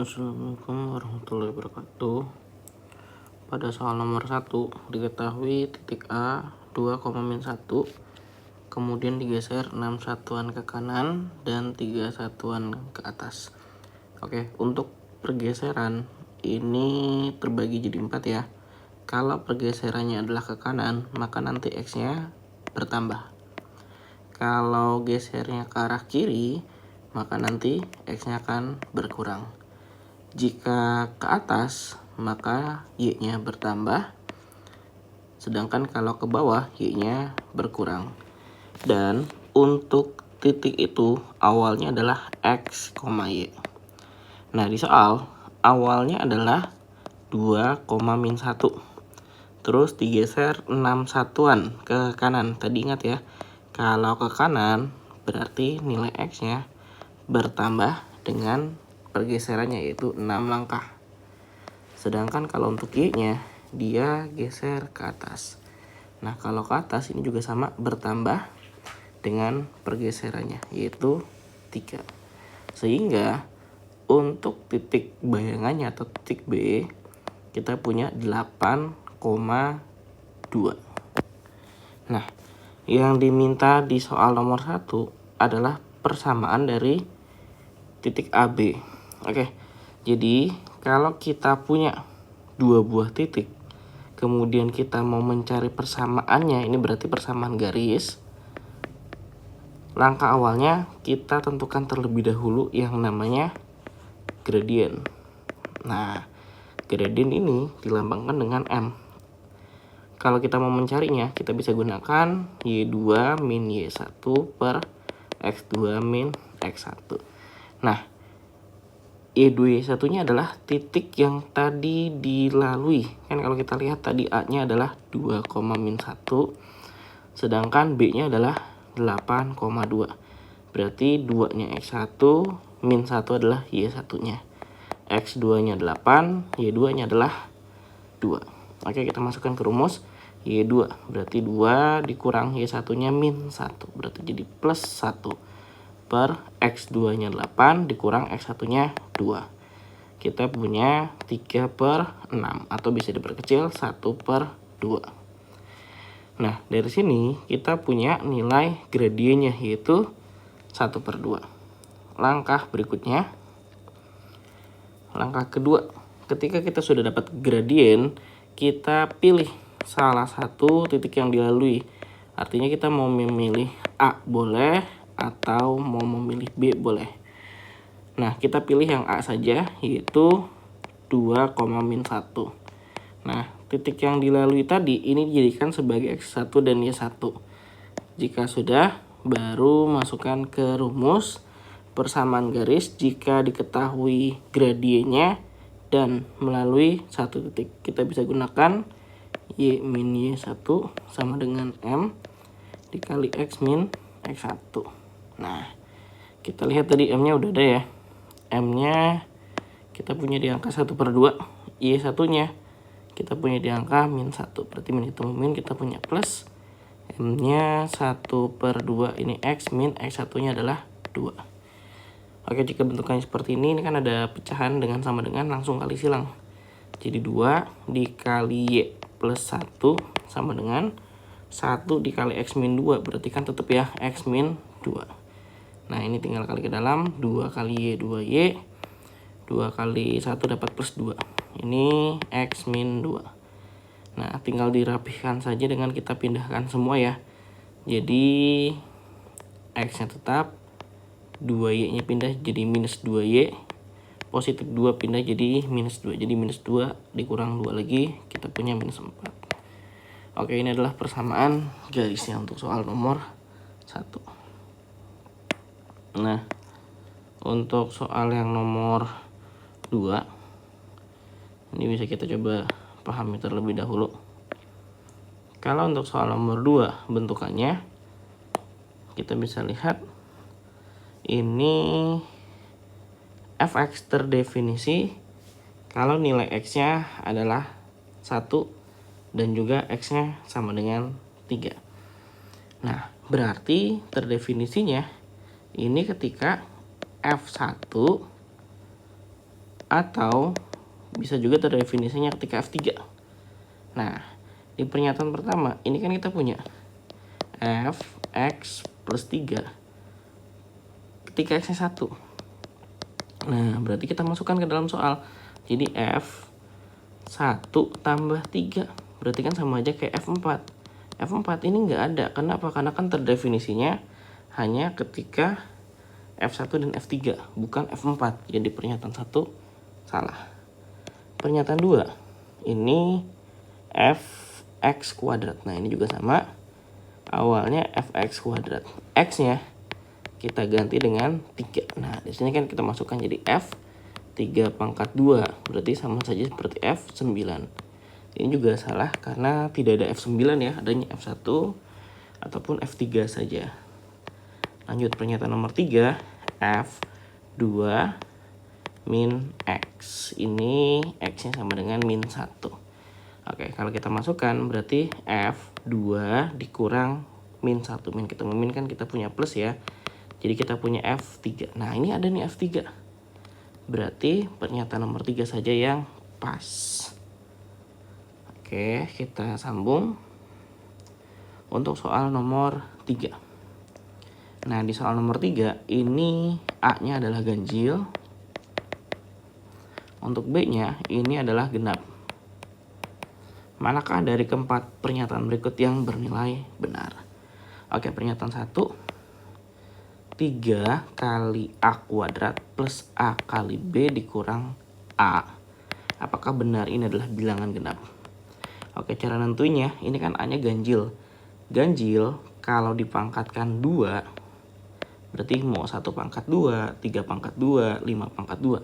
Assalamualaikum warahmatullahi wabarakatuh. Pada soal nomor 1 diketahui titik A 2,-1 kemudian digeser 6 satuan ke kanan dan 3 satuan ke atas. Oke, untuk pergeseran ini terbagi jadi 4 ya. Kalau pergeserannya adalah ke kanan, maka nanti X-nya bertambah. Kalau gesernya ke arah kiri, maka nanti X-nya akan berkurang. Jika ke atas, maka Y-nya bertambah. Sedangkan kalau ke bawah, Y-nya berkurang. Dan untuk titik itu awalnya adalah X, Y. Nah, di soal awalnya adalah 2,-1. Terus digeser 6 satuan ke kanan. Tadi ingat ya, kalau ke kanan berarti nilai X-nya bertambah dengan pergeserannya, yaitu 6 langkah. Sedangkan kalau untuk Y-nya, dia geser ke atas. Nah, kalau ke atas ini juga sama, bertambah dengan pergeserannya, yaitu 3. Sehingga untuk titik bayangannya atau titik B, kita punya 8,2. Nah, yang diminta di soal nomor 1 adalah persamaan dari titik AB. Oke, jadi kalau kita punya 2 buah titik, kemudian kita mau mencari persamaannya, ini berarti persamaan garis. Langkah awalnya kita tentukan terlebih dahulu yang namanya gradien. Nah, gradien ini dilambangkan dengan M. Kalau kita mau mencarinya, kita bisa gunakan Y2 min Y1 per X2 min X1. Nah, Y2 Y1-nya adalah titik yang tadi dilalui. Kan kalau kita lihat tadi A-nya adalah 2,-1, sedangkan B-nya adalah 8,2. Berarti 2-nya X1, min 1 adalah Y1-nya. X2-nya 8, Y2-nya adalah 2. Oke, kita masukkan ke rumus. Y2 berarti 2 dikurang Y1-nya min 1. Berarti jadi plus 1. Per X2-nya 8 dikurang X1-nya 2. Kita punya 3/6 atau bisa diperkecil 1/2. Nah, dari sini kita punya nilai gradiennya, yaitu 1/2. Langkah berikutnya, langkah kedua, ketika kita sudah dapat gradien, kita pilih salah satu titik yang dilalui. Artinya kita mau memilih A boleh, atau mau memilih B boleh. Nah, kita pilih yang A saja, yaitu 2,-1. Nah, titik yang dilalui tadi ini dijadikan sebagai X1 dan Y1. Jika sudah, baru masukkan ke rumus persamaan garis jika diketahui gradiennya dan melalui satu titik. Kita bisa gunakan Y min Y1 sama dengan M dikali X min X1. Nah, kita lihat tadi M-nya udah ada ya. M-nya kita punya di angka 1/2. Y1-nya kita punya di angka min 1. Berarti min ketemu min, kita punya plus. M-nya 1/2. Ini X min X1-nya adalah 2. Oke, jika bentukannya seperti ini kan ada pecahan dengan sama dengan, langsung kali silang. Jadi 2 dikali Y plus 1 sama dengan 1 dikali X min 2. Berarti kan tetap ya X min 2. Nah, ini tinggal kali ke dalam, 2 kali Y, 2Y. 2 kali 1 dapat plus 2. Ini X min 2. Nah, tinggal dirapihkan saja dengan kita pindahkan semua ya. Jadi, X-nya tetap, 2Y-nya pindah jadi minus 2Y. Positif 2 pindah jadi minus 2. Jadi minus 2 dikurang 2 lagi, kita punya minus 4. Oke, ini adalah persamaan garisnya untuk soal nomor 1. Nah, untuk soal yang nomor 2, ini bisa kita coba pahami terlebih dahulu. Kalau untuk soal nomor 2 bentukannya, kita bisa lihat ini fx terdefinisi kalau nilai x-nya adalah 1 dan juga x-nya sama dengan 3. Nah, berarti terdefinisinya ini ketika F1 atau bisa juga terdefinisinya ketika F3. Nah, di pernyataan pertama ini kan kita punya Fx plus 3 ketika X-nya 1. Nah, berarti kita masukkan ke dalam soal. Jadi F1 tambah 3 berarti kan sama aja kayak F4. F4 ini nggak ada. Kenapa? Karena kan terdefinisinya hanya ketika F1 dan F3, bukan F4. Jadi pernyataan 1 salah. Pernyataan 2, ini Fx kuadrat. Nah, ini juga sama. Awalnya Fx kuadrat. X-nya kita ganti dengan 3. Nah, di sini kan kita masukkan jadi F 3 pangkat 2. Berarti sama saja seperti F9. Ini juga salah karena tidak ada F9 ya, adanya F1 ataupun F3 saja. Lanjut pernyataan nomor 3, F2 min X. Ini X-nya sama dengan min 1. Oke, kalau kita masukkan berarti F2 dikurang min 1. Min ketemu min kan kita punya plus ya. Jadi kita punya F3. Nah, ini ada nih F3. Berarti pernyataan nomor 3 saja yang pas. Oke, kita sambung untuk soal nomor 3. Nah, di soal nomor 3 ini A-nya adalah ganjil. Untuk B-nya ini adalah genap. Manakah dari keempat pernyataan berikut yang bernilai benar? Oke, pernyataan 1, 3 kali A kuadrat plus A kali B dikurang A. Apakah benar ini adalah bilangan genap? Oke, cara nentuinya, ini kan A-nya ganjil. Ganjil kalau dipangkatkan 2, berarti mau 1 pangkat 2, 3 pangkat 2, 5 pangkat 2.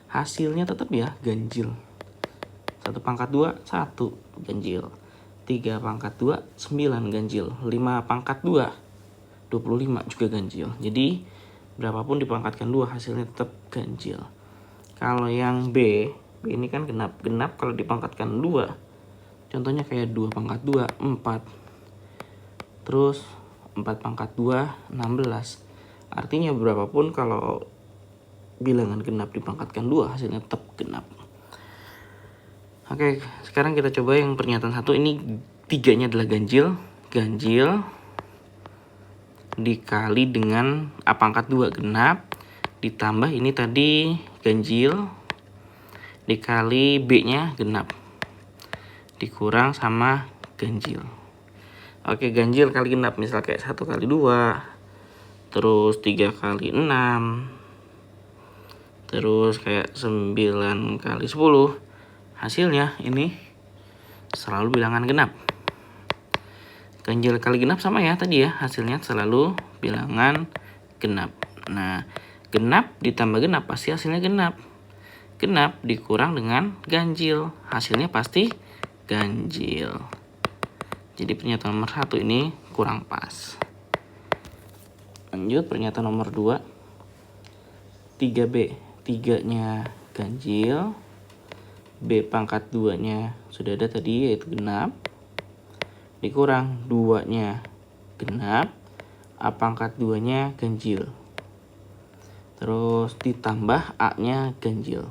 Hasilnya tetap ya ganjil. 1 pangkat 2, 1 ganjil. 3 pangkat 2, 9 ganjil. 5 pangkat 2, 25 juga ganjil. Jadi berapapun dipangkatkan 2 hasilnya tetap ganjil. Kalau yang B ini kan genap. Genap kalau dipangkatkan 2, contohnya kayak 2 pangkat 2, 4. Terus 4 pangkat 2, 16. Artinya berapapun kalau bilangan genap dipangkatkan 2 hasilnya tetap genap. Oke, sekarang kita coba yang pernyataan 1. Ini 3-nya adalah ganjil. Ganjil dikali dengan A pangkat 2 genap. Ditambah ini tadi ganjil dikali B-nya genap. Dikurang sama ganjil. Oke, ganjil kali genap. Misal kayak 1 kali 2. Terus 3 kali 6. Terus kayak 9 kali 10. Hasilnya ini selalu bilangan genap. Ganjil kali genap sama ya tadi ya. Hasilnya selalu bilangan genap. Nah, genap ditambah genap pasti hasilnya genap. Genap dikurang dengan ganjil. Hasilnya pasti ganjil. Jadi pernyataan nomor 1 ini kurang pas. Lanjut pernyataan nomor 2. 3B. 3-nya ganjil. B pangkat 2-nya sudah ada tadi yaitu genap. Dikurang 2-nya genap. A pangkat 2-nya ganjil. Terus ditambah A-nya ganjil.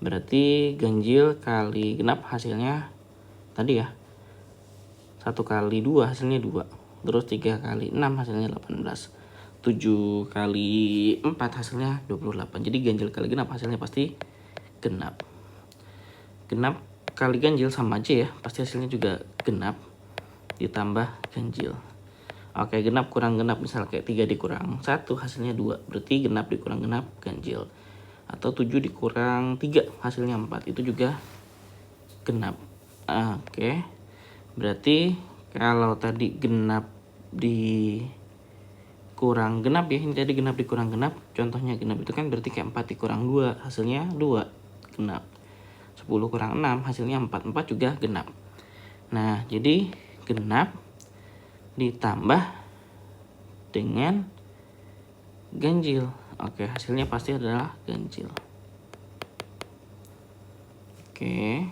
Berarti ganjil kali genap hasilnya tadi ya. 1 kali 2 hasilnya 2. Terus 3 kali 6 hasilnya 18. 7 kali 4 hasilnya 28. Jadi ganjil kali genap hasilnya pasti genap. Genap kali ganjil sama aja ya. Pasti hasilnya juga genap ditambah ganjil. Oke, genap kurang genap. Misal kayak 3 dikurang 1 hasilnya 2. Berarti genap dikurang genap ganjil. Atau 7 dikurang 3 hasilnya 4. Itu juga genap. Oke. Berarti kalau tadi genap dikurang genap ya. Ini tadi genap dikurang genap. Contohnya genap itu kan berarti kayak 4 dikurang 2. Hasilnya 2 genap. 10 kurang 6 hasilnya 4. 4 juga genap. Nah, jadi genap ditambah dengan ganjil. Oke, hasilnya pasti adalah ganjil. Oke.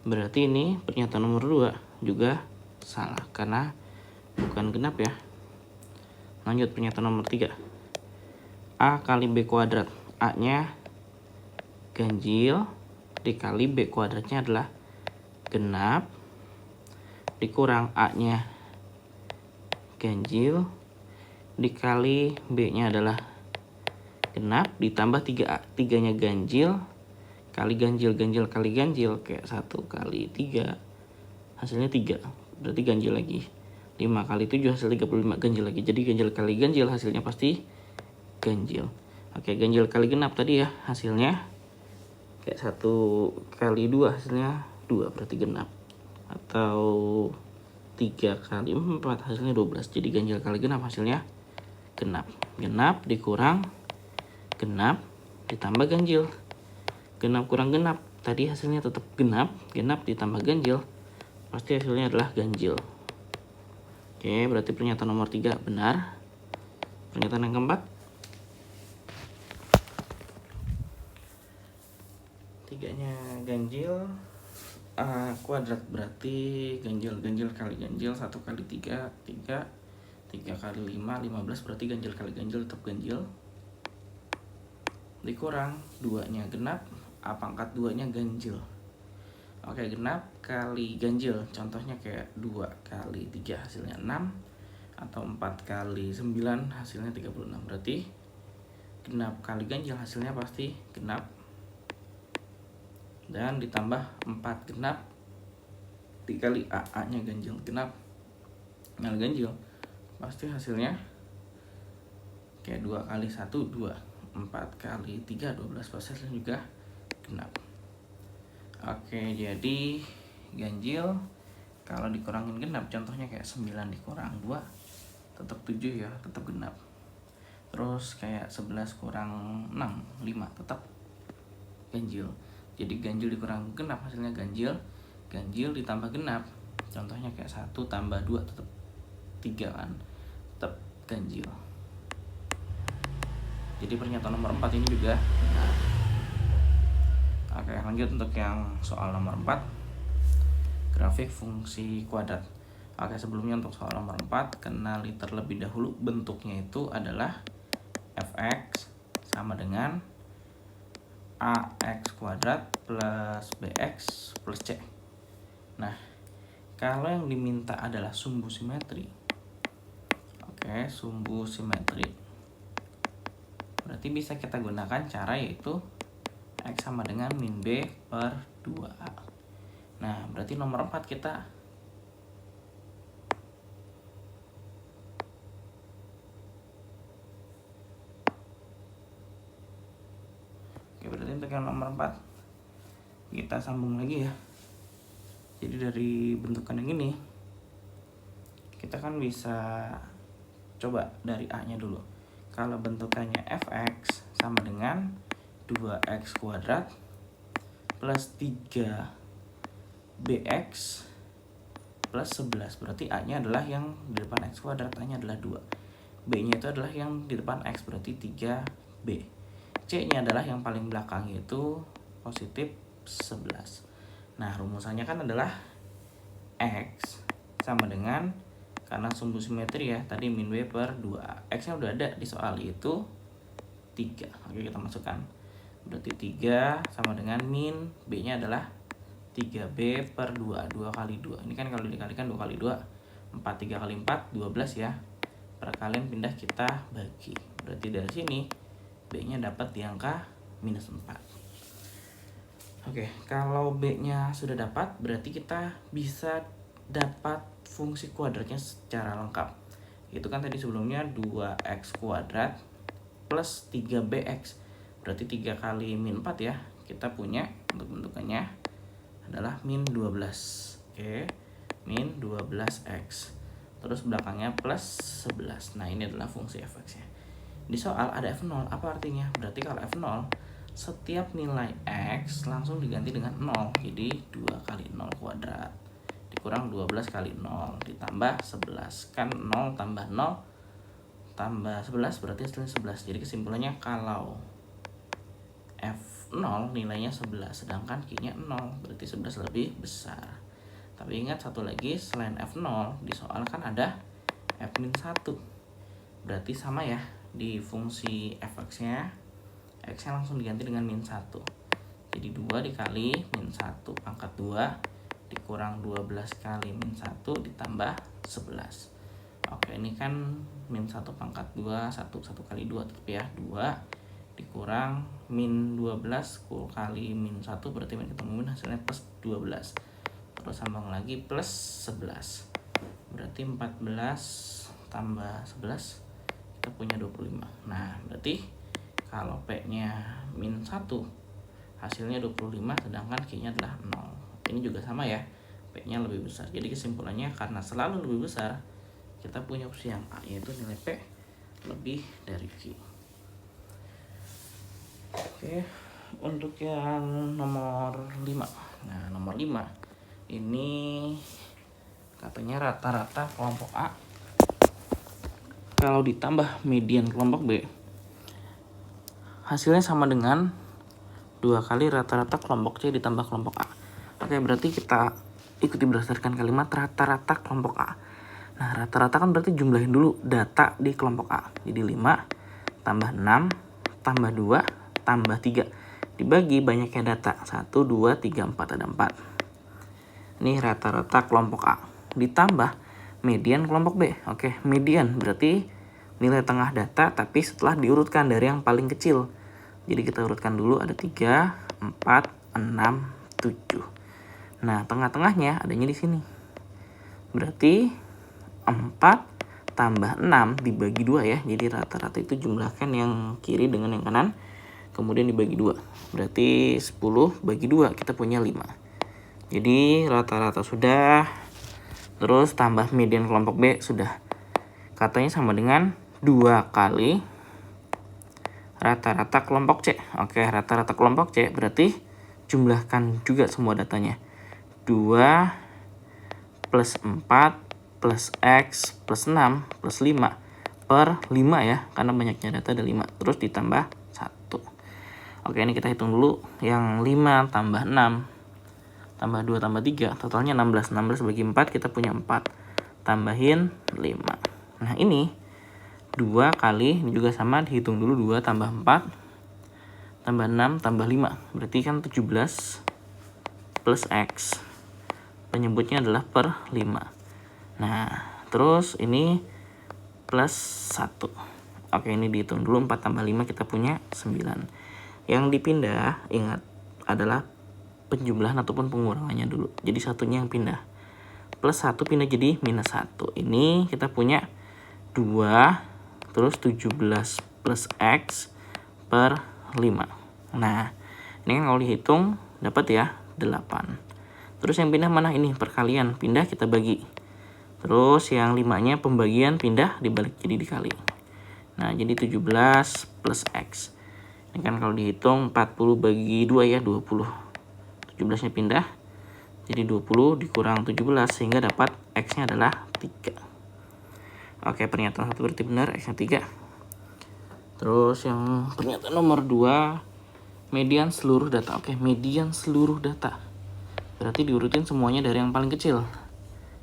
Berarti ini pernyataan nomor 2 juga salah karena bukan genap ya. Lanjut pernyataan nomor 3. A kali B kuadrat. A-nya ganjil dikali B kuadratnya adalah genap dikurang A-nya ganjil dikali B-nya adalah genap ditambah 3A. 3-nya ganjil kali ganjil kali ganjil kayak 1 kali 3 hasilnya 3, berarti ganjil lagi. 5 kali 7 hasil 35, ganjil lagi. Jadi ganjil kali ganjil hasilnya pasti ganjil. Oke, ganjil kali genap tadi ya hasilnya kayak 1 kali 2 hasilnya 2, berarti genap. Atau 3 kali 4 hasilnya 12, jadi ganjil kali genap hasilnya genap. Genap dikurang genap ditambah ganjil. Genap kurang genap tadi hasilnya tetap genap. Genap ditambah ganjil pasti hasilnya adalah ganjil. Oke, berarti pernyataan nomor 3 benar. Pernyataan yang keempat, 3-nya ganjil A kuadrat, berarti ganjil kali ganjil 1 kali 3 kali 5 15, berarti ganjil kali ganjil tetap ganjil. Dikurang 2-nya genap, A pangkat 2-nya ganjil. Oke, genap kali ganjil contohnya kayak 2 kali 3 hasilnya 6 atau 4 kali 9 hasilnya 36, berarti genap kali ganjil hasilnya pasti genap. Dan ditambah 4 genap dikali A-nya ganjil, genap kali ganjil pasti hasilnya kayak 2 kali 1 2, 4 kali 3 12, pasti hasilnya juga genap. Oke, jadi ganjil kalau dikurangin genap contohnya kayak 9 dikurang 2 tetap 7 ya, tetap genap. Terus kayak 11 kurang 6 5 tetap ganjil. Jadi ganjil dikurang genap hasilnya ganjil. Ganjil ditambah genap contohnya kayak 1 tambah 2 tetap 3 kan, tetap ganjil. Jadi pernyataan nomor 4 ini juga benar. Oke, lanjut untuk yang soal nomor 4, grafik fungsi kuadrat. Oke, sebelumnya untuk soal nomor 4 kenali terlebih dahulu bentuknya itu adalah fx sama dengan ax kuadrat plus bx plus c. Nah, kalau yang diminta adalah sumbu simetri, oke, sumbu simetri, berarti bisa kita gunakan cara yaitu X sama dengan min B per 2A. Nah, berarti nomor 4 kita oke, berarti untuk yang nomor 4 kita sambung lagi ya. Jadi dari bentukan yang ini kita kan bisa coba dari A-nya dulu. Kalau bentukannya fx sama dengan 2x kuadrat plus 3bx plus 11, berarti A-nya adalah yang di depan x kuadrat, A-nya adalah 2. B-nya itu adalah yang di depan x, berarti 3b. C-nya adalah yang paling belakang, yaitu positif 11. Nah, rumusannya kan adalah x sama dengan, karena sumbu simetri ya, tadi min B per 2. X-nya udah ada di soal, yaitu 3. Oke, kita masukkan. Berarti 3 sama dengan min B-nya adalah 3B per 2. 2 kali 2. Ini kan kalau dikalikan 2 kali 2. 4, 3 kali 4, 12 ya. Perkalian pindah kita bagi. Berarti dari sini B-nya dapat di angka minus 4. Oke, kalau B-nya sudah dapat, berarti kita bisa dapat fungsi kuadratnya secara lengkap. Itu kan tadi sebelumnya 2x kuadrat plus 3bx. Berarti 3 kali min 4 ya. Kita punya untuk bentukannya adalah min 12. Oke, min 12x. Terus belakangnya plus 11. Nah, ini adalah fungsi fx-nya. Di soal ada f0, apa artinya? Berarti kalau f0, setiap nilai x langsung diganti dengan 0. Jadi 2 kali 0 kuadrat dikurang 12 kali 0 ditambah 11. Kan 0 tambah 0 tambah 11 berarti hasilnya 11. Jadi kesimpulannya kalau F0 nilainya 11 sedangkan Q-nya 0, berarti 11 lebih besar. Tapi ingat satu lagi, selain F0 di soal kan ada F-1. Berarti sama ya, di fungsi fx-nya, x-nya langsung diganti dengan min 1. Jadi 2 dikali min 1 pangkat 2 dikurang 12 kali min 1 ditambah 11. Oke, ini kan min 1 pangkat 2, 1 kali 2 tetap ya, 2 dikurang min 12 kali min 1, berarti min ketemu min hasilnya plus 12. Terus sambung lagi plus 11. Berarti 14 tambah 11 kita punya 25. Nah, berarti kalau P-nya min 1 hasilnya 25, sedangkan Q-nya adalah 0. Ini juga sama ya, P-nya lebih besar. Jadi kesimpulannya karena selalu lebih besar, kita punya opsi yang A, yaitu nilai P lebih dari Q. Oke, untuk yang nomor 5. Nah, nomor 5 ini katanya rata-rata kelompok A kalau ditambah median kelompok B hasilnya sama dengan 2 kali rata-rata kelompok C ditambah kelompok A. Oke, berarti kita ikuti berdasarkan kalimat rata-rata kelompok A. Nah, rata-rata kan berarti jumlahin dulu data di kelompok A. Jadi 5 tambah 6 tambah 2 tambah 3 dibagi banyaknya data 1, 2, 3, 4, ada 4. Ini rata-rata kelompok A ditambah median kelompok B. Oke, median berarti nilai tengah data tapi setelah diurutkan dari yang paling kecil. Jadi kita urutkan dulu, ada 3, 4, 6, 7. Nah, tengah-tengahnya adanya di sini. Berarti 4 tambah 6 dibagi 2 ya. Jadi rata-rata itu jumlahkan yang kiri dengan yang kanan, kemudian dibagi 2. Berarti 10 bagi 2 kita punya 5. Jadi rata-rata sudah, terus tambah median kelompok B sudah. Katanya sama dengan 2 kali rata-rata kelompok C. Oke, rata-rata kelompok C berarti jumlahkan juga semua datanya. 2 plus 4 plus X plus 6 plus 5 per 5 ya, karena banyaknya data ada 5. Terus ditambah 1. Oke, ini kita hitung dulu. Yang 5 tambah 6 tambah 2 tambah 3, totalnya 16. 16 bagi 4 kita punya 4. Tambahin 5. Nah, ini 2 kali, ini juga sama, dihitung dulu 2 tambah 4 tambah 6 tambah 5. Berarti kan 17 plus X. Penyebutnya adalah per 5. Nah, terus ini plus 1. Oke, ini dihitung dulu, 4 tambah 5 kita punya 9. Yang dipindah, ingat, adalah penjumlahan ataupun pengurangannya dulu. Jadi satunya yang pindah. Plus 1 pindah jadi minus 1. Ini kita punya 2, terus 17 plus X per 5. Nah, ini kan kalau dihitung dapat ya 8. Terus yang pindah mana? Ini perkalian, pindah kita bagi. Terus yang 5-nya pembagian, pindah dibalik jadi dikali. Nah, jadi 17 plus X. Ini kan kalau dihitung 40 bagi 2 ya, 20. 17-nya pindah, jadi 20 dikurang 17 sehingga dapat X-nya adalah 3. Oke, pernyataan 1 berarti benar, X-nya 3. Terus yang pernyataan nomor 2, median seluruh data. Oke, median seluruh data. Berarti diurutin semuanya dari yang paling kecil.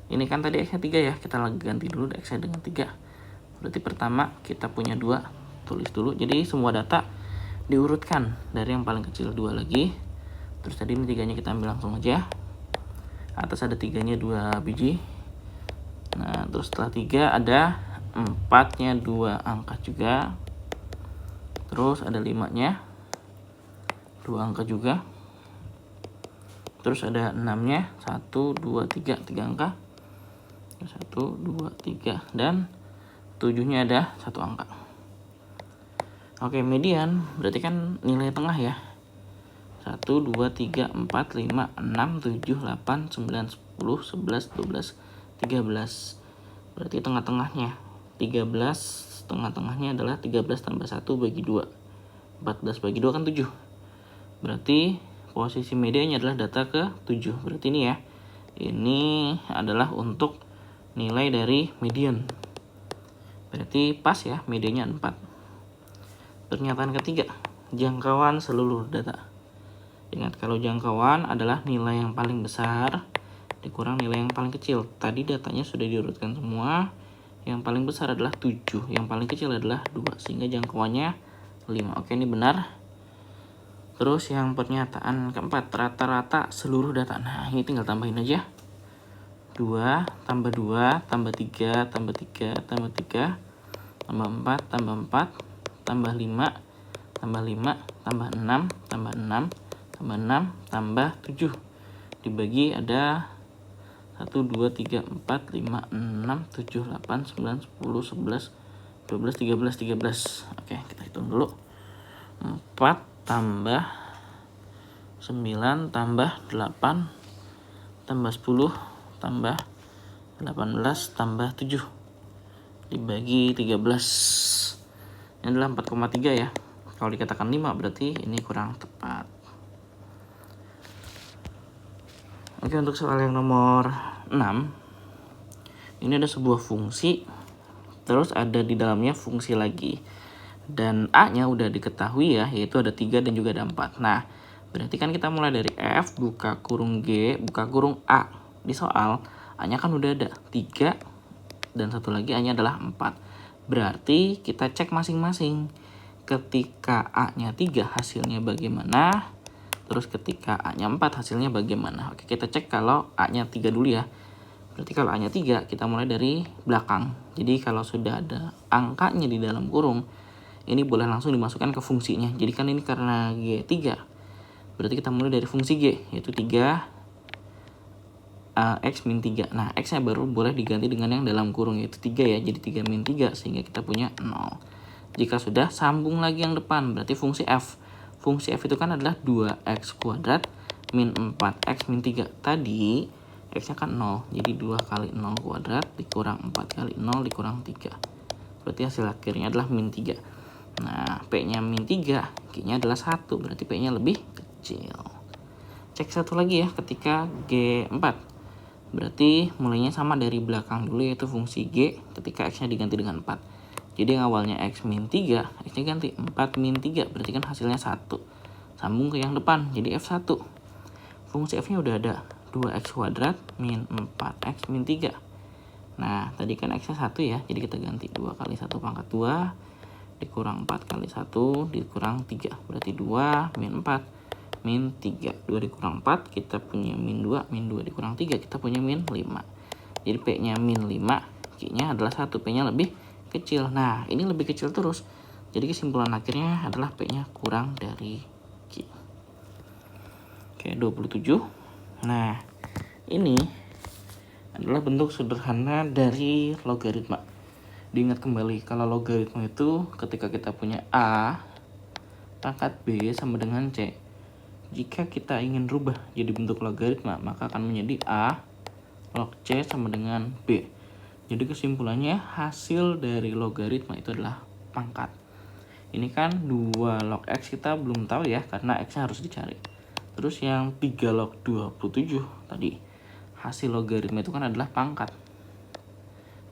Ini kan tadi X-nya 3 ya, kita lagi ganti dulu X-nya dengan 3. Berarti pertama kita punya 2, tulis dulu. Jadi semua data diurutkan dari yang paling kecil, 2 lagi. Terus tadi ini 3-nya kita ambil langsung aja. Atas ada 3-nya 2 biji. Nah, terus setelah 3 ada 4-nya 2 angka juga. Terus ada 5-nya 2 angka juga. Terus ada 6-nya 1, 2, 3 angka. 1, 2, 3 dan 7-nya ada 1 angka. Oke, median berarti kan nilai tengah ya. 1, 2, 3, 4, 5, 6, 7, 8, 9, 10, 11, 12, 13. Berarti tengah-tengahnya 13, tengah-tengahnya adalah 13 tambah 1 bagi 2. 14 bagi 2 kan 7. Berarti posisi medianya adalah data ke 7. Berarti ini ya, ini adalah untuk nilai dari median. Berarti pas ya, medianya 4. Pernyataan ketiga, jangkauan seluruh data. Ingat, kalau jangkauan adalah nilai yang paling besar dikurang nilai yang paling kecil. Tadi datanya sudah diurutkan semua, Yang paling besar adalah 7, yang paling kecil adalah 2, sehingga jangkauannya 5. Oke, ini benar. Terus yang pernyataan keempat, rata-rata seluruh data. Nah, ini tinggal tambahin aja. 2 tambah 2 tambah 3 tambah 3 tambah 3 tambah 4 tambah 4 tambah 5 tambah 5 tambah 6 tambah 6 tambah 6 tambah 7. Dibagi ada 1, 2, 3, 4, 5, 6, 7, 8, 9, 10, 11, 12, 13, 13. Oke, kita hitung dulu. 4 tambah 9 tambah 8 tambah 10 tambah 18 tambah 7 dibagi 13. Ini adalah 4,3 ya. Kalau dikatakan 5 berarti ini kurang tepat. Oke, untuk soal yang nomor 6. Ini ada sebuah fungsi, terus ada di dalamnya fungsi lagi. Dan A-nya udah diketahui ya, yaitu ada 3 dan juga ada 4. Nah, berarti kan kita mulai dari F, buka kurung G, buka kurung A. Di soal, A-nya kan udah ada 3, dan satu lagi A-nya adalah 4. Berarti kita cek masing-masing. Ketika A-nya 3 hasilnya bagaimana, terus ketika A-nya 4 hasilnya bagaimana. Oke, kita cek kalau A-nya 3 dulu ya. Berarti kalau A-nya 3, kita mulai dari belakang. Jadi kalau sudah ada angkanya di dalam kurung, ini boleh langsung dimasukkan ke fungsinya. Jadi kan ini karena G3, berarti kita mulai dari fungsi G, yaitu 3 X min 3. Nah, X-nya baru boleh diganti dengan yang dalam kurung, yaitu 3 ya. Jadi 3 min 3, sehingga kita punya 0. Jika sudah, sambung lagi yang depan, berarti fungsi F. Fungsi F itu kan adalah 2X kuadrat min 4X min 3. Tadi, X-nya kan 0. Jadi 2 kali 0 kuadrat dikurang 4 kali 0 dikurang 3. Berarti hasil akhirnya adalah min 3. Nah, P-nya min 3, Q-nya adalah 1. Berarti P-nya lebih kecil. Cek satu lagi ya, ketika G4. Berarti mulainya sama dari belakang dulu, yaitu fungsi G ketika X-nya diganti dengan 4. Jadi yang awalnya X min 3, X-nya ganti 4 min 3. Berarti kan hasilnya 1. Sambung ke yang depan, jadi F1. Fungsi F-nya udah ada 2X kuadrat min 4X min 3. Nah, tadi kan X-nya 1 ya, jadi kita ganti 2 kali 1 pangkat 2 dikurang 4 kali 1 dikurang 3. Berarti 2 min 4 min 3. 2 dikurang 4 kita punya min 2. Min 2 dikurang 3 kita punya min 5. Jadi P-nya min 5, Q-nya adalah 1. P-nya lebih kecil. Nah, ini lebih kecil terus. Jadi kesimpulan akhirnya adalah P-nya kurang dari Q. Oke, 27. Nah, ini adalah bentuk sederhana dari logaritma. Diingat kembali, kalau logaritma itu ketika kita punya A pangkat B sama dengan C. Jika kita ingin rubah jadi bentuk logaritma, maka akan menjadi A log C sama dengan B. Jadi kesimpulannya hasil dari logaritma itu adalah pangkat. Ini kan 2 log X kita belum tahu ya, karena X-nya harus dicari. Terus yang 3 log 27 tadi, hasil logaritma itu kan adalah pangkat.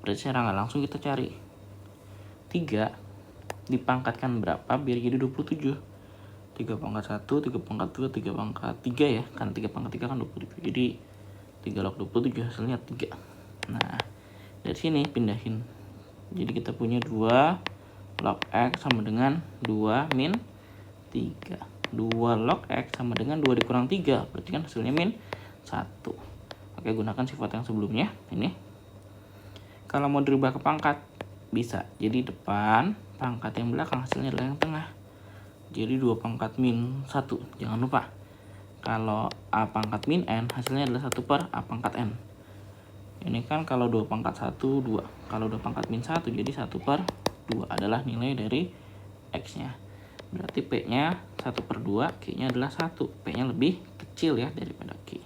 Berarti secara nggak langsung kita cari 3 dipangkatkan berapa biar jadi 27. 3 pangkat 1, 3 pangkat 2, 3 pangkat 3 ya. Kan 3 pangkat 3 kan 27. Jadi 3 log 27 hasilnya 3. Nah, dari sini pindahin. Jadi kita punya 2 log X sama dengan 2 min 3. 2 log X sama dengan 2 dikurang 3. Berarti kan hasilnya min 1. Oke, gunakan sifat yang sebelumnya. Ini. Kalau mau dirubah ke pangkat, bisa. Jadi depan, pangkat yang belakang hasilnya adalah yang tengah. Jadi 2 pangkat min 1. Jangan lupa. Kalau A pangkat min N, hasilnya adalah 1 per A pangkat N. Ini kan kalau 2 pangkat 1, 2. Kalau 2 pangkat min 1, jadi 1 per 2 adalah nilai dari X-nya. Berarti P-nya 1 per 2, Q-nya adalah 1. P-nya lebih kecil ya daripada Q.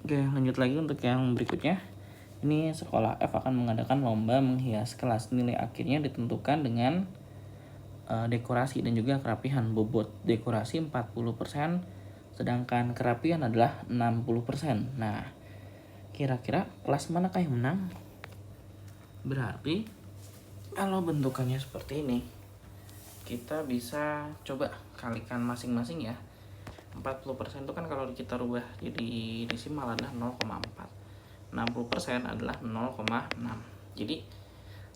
Oke, lanjut lagi untuk yang berikutnya. Ini sekolah F akan mengadakan lomba menghias kelas. Nilai akhirnya ditentukan dengan dekorasi dan juga kerapihan. Bobot dekorasi 40%, sedangkan kerapihan adalah 60%. Nah, kira-kira kelas manakah yang menang? Berarti kalau bentukannya seperti ini, kita bisa coba kalikan masing-masing ya. 40% itu kan kalau kita rubah jadi desimal adalah 0,4. 60% adalah 0,6. Jadi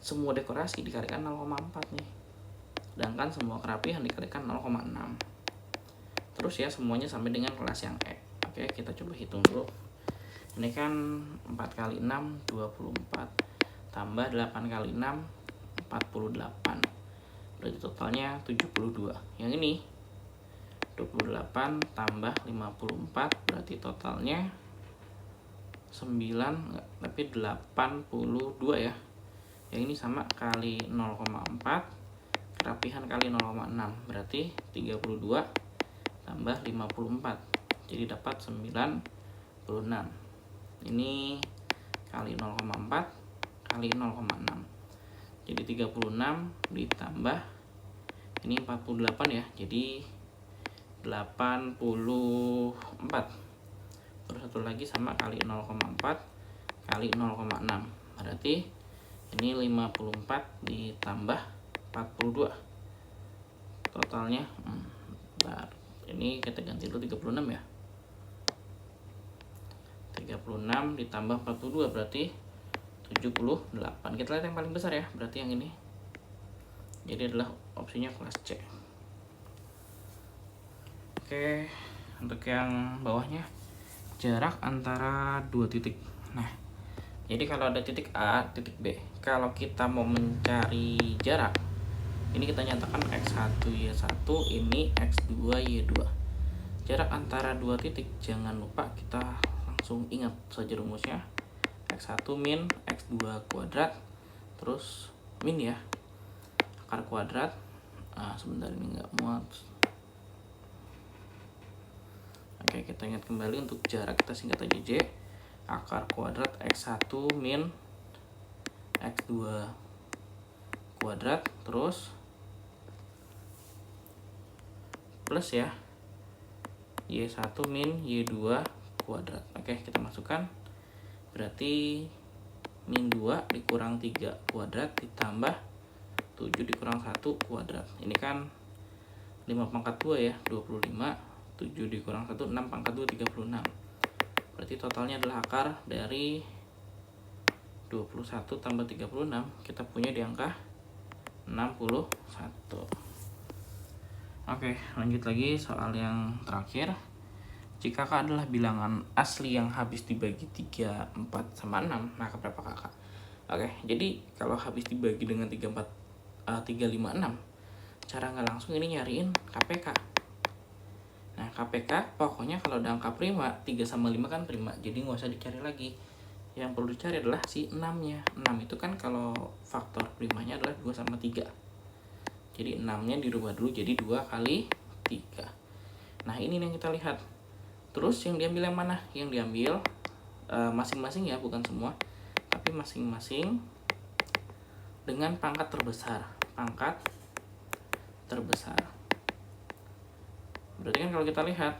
semua dekorasi dikalikan 0,4 nih. Sedangkan semua kerapihan dikalikan 0,6. Terus ya semuanya sampai dengan kelas yang E. Oke, kita coba hitung dulu. Ini kan 4 kali 6 24 tambah 8 kali 6 48. Berarti totalnya 72. Yang ini 28 tambah 54 berarti totalnya 9 tapi 82 ya. Yang ini sama kali 0,4 kerapihan kali 0,6 berarti 32 tambah 54 jadi dapat 96. Ini kali 0,4 kali 0,6 jadi 36 ditambah ini 48 ya, jadi 84. Terus satu lagi sama kali 0,4 kali 0,6 berarti ini 54 ditambah 42 totalnya bentar, ini kita ganti dulu 36 ya. 36 ditambah 42 berarti 78. Kita lihat yang paling besar ya, berarti yang ini. Jadi adalah opsinya kelas C. Oke, untuk yang bawahnya jarak antara dua titik. Nah, jadi kalau ada titik A, titik B, kalau kita mau mencari jarak, ini kita nyatakan X1Y1, ini X2Y2. Jarak antara dua titik, jangan lupa kita langsung ingat saja rumusnya. X1 min X2 kuadrat, terus min ya, akar kuadrat. Sebentar ini nggak muat. Oke, kita ingat kembali untuk jarak kita singkat aja J. Akar kuadrat X1 min X2 kuadrat terus plus ya Y1 min Y2 kuadrat. Oke, kita masukkan berarti min 2 dikurang 3 kuadrat ditambah 7 dikurang 1 kuadrat. Ini kan 5 pangkat 2 ya, 25. 7 dikurang 1, 6 pangkat 2, 36. Berarti totalnya adalah akar dari 21 tambah 36. Kita punya di angka 61. Oke, lanjut lagi soal yang terakhir. Jika K adalah bilangan asli yang habis dibagi 3, 4, sama 6, maka berapa kakak? Oke, jadi kalau habis dibagi dengan 3, 5, 6, cara nggak langsung ini nyariin KPK. Nah, KPK pokoknya kalau ada angka prima, 3 sama 5 kan prima, jadi nggak usah dicari lagi. Yang perlu dicari adalah si 6-nya. 6 itu kan kalau faktor primanya adalah 2 sama 3. Jadi 6-nya dirubah dulu jadi 2 kali 3. Nah, ini yang kita lihat. Terus yang diambil yang mana? Yang diambil masing-masing ya, bukan semua. Tapi masing-masing dengan pangkat terbesar. Pangkat terbesar. Berarti kan kalau kita lihat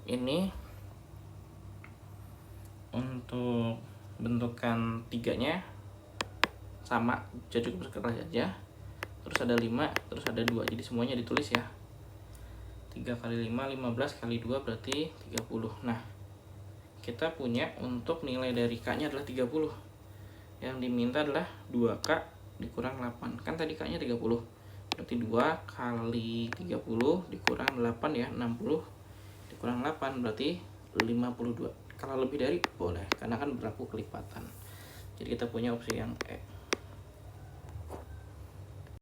ini untuk bentukan 3-nya sama, cukup berkeras aja. Terus ada 5, terus ada 2. Jadi semuanya ditulis ya. 3 kali 5, 15 kali 2 berarti 30. Nah, kita punya untuk nilai dari K-nya adalah 30. Yang diminta adalah 2K dikurang 8. Kan tadi K-nya 30. Berarti 2 kali 30 dikurang 8 ya, 60 dikurang 8 berarti 52. Kalau lebih dari boleh, karena kan berlaku kelipatan. Jadi kita punya opsi yang E.